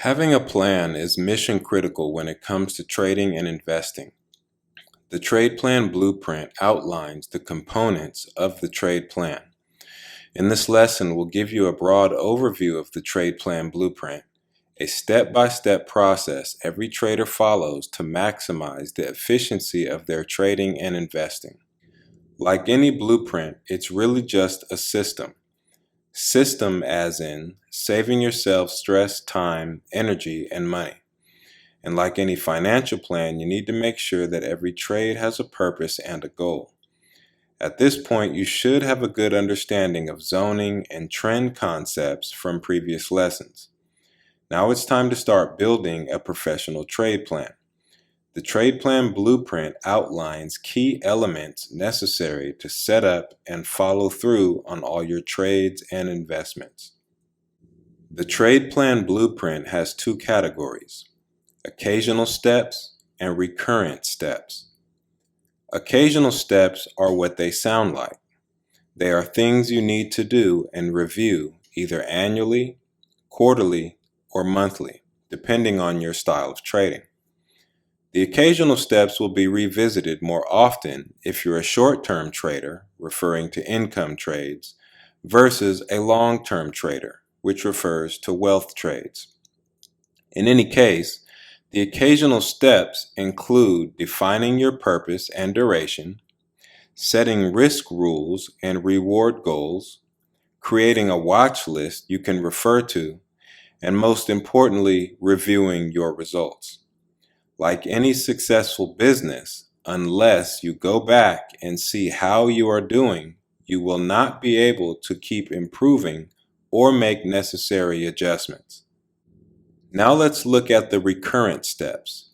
Having a plan is mission critical when it comes to trading and investing. The trade plan blueprint outlines the components of the trade plan. In this lesson, we'll give you a broad overview of the trade plan blueprint, a step-by-step process every trader follows to maximize the efficiency of their trading and investing. Like any blueprint, it's really just a system. System as in saving yourself stress, time, energy, and money. And like any financial plan, you need to make sure that every trade has a purpose and a goal. At this point, you should have a good understanding of zoning and trend concepts from previous lessons. Now it's time to start building a professional trade plan. The trade plan blueprint outlines key elements necessary to set up and follow through on all your trades and investments. The trade plan blueprint has two categories: occasional steps and recurrent steps. Occasional steps are what they sound like. They are things you need to do and review either annually, quarterly, or monthly, depending on your style of trading. The occasional steps will be revisited more often if you're a short-term trader, referring to income trades, versus a long-term trader, which refers to wealth trades. In any case, the occasional steps include defining your purpose and duration, setting risk rules and reward goals, creating a watch list you can refer to, and most importantly, reviewing your results. Like any successful business, unless you go back and see how you are doing, you will not be able to keep improving or make necessary adjustments. Now let's look at the recurrent steps.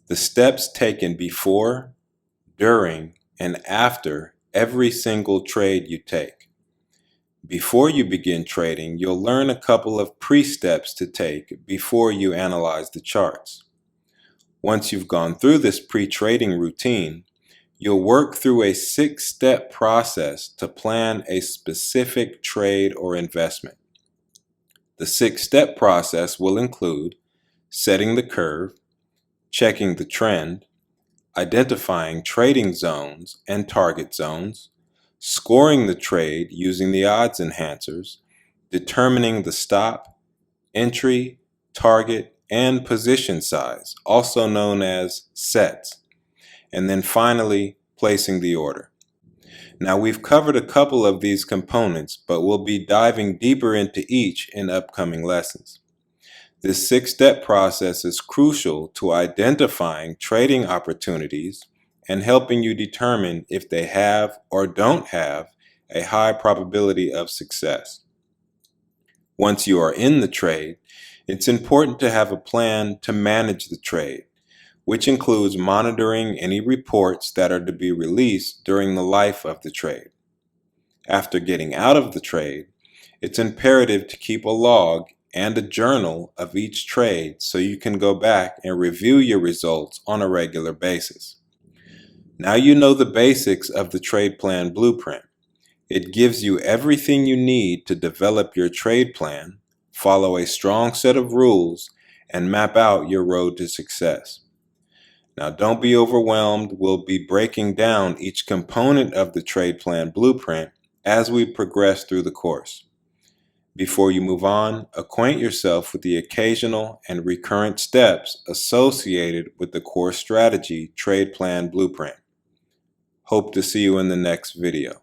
The steps taken before, during, and after every single trade you take. Before you begin trading, you'll learn a couple of pre-steps to take before you analyze the charts. Once you've gone through this pre-trading routine, you'll work through a 6-step process to plan a specific trade or investment. The 6-step process will include setting the curve, checking the trend, identifying trading zones and target zones, scoring the trade using the odds enhancers, determining the stop, entry, target, and position size, also known as sets, and then finally placing the order. Now we've covered a couple of these components, but we'll be diving deeper into each in upcoming lessons. This 6-step process is crucial to identifying trading opportunities and helping you determine if they have or don't have a high probability of success. Once you are in the trade, it's important to have a plan to manage the trade, which includes monitoring any reports that are to be released during the life of the trade. After getting out of the trade, it's imperative to keep a log and a journal of each trade so you can go back and review your results on a regular basis. Now you know the basics of the trade plan blueprint. It gives you everything you need to develop your trade plan, follow a strong set of rules, and map out your road to success. Now don't be overwhelmed. We'll be breaking down each component of the trade plan blueprint as we progress through the course. Before you move on, acquaint yourself with the occasional and recurrent steps associated with the core strategy trade plan blueprint. Hope to see you in the next video.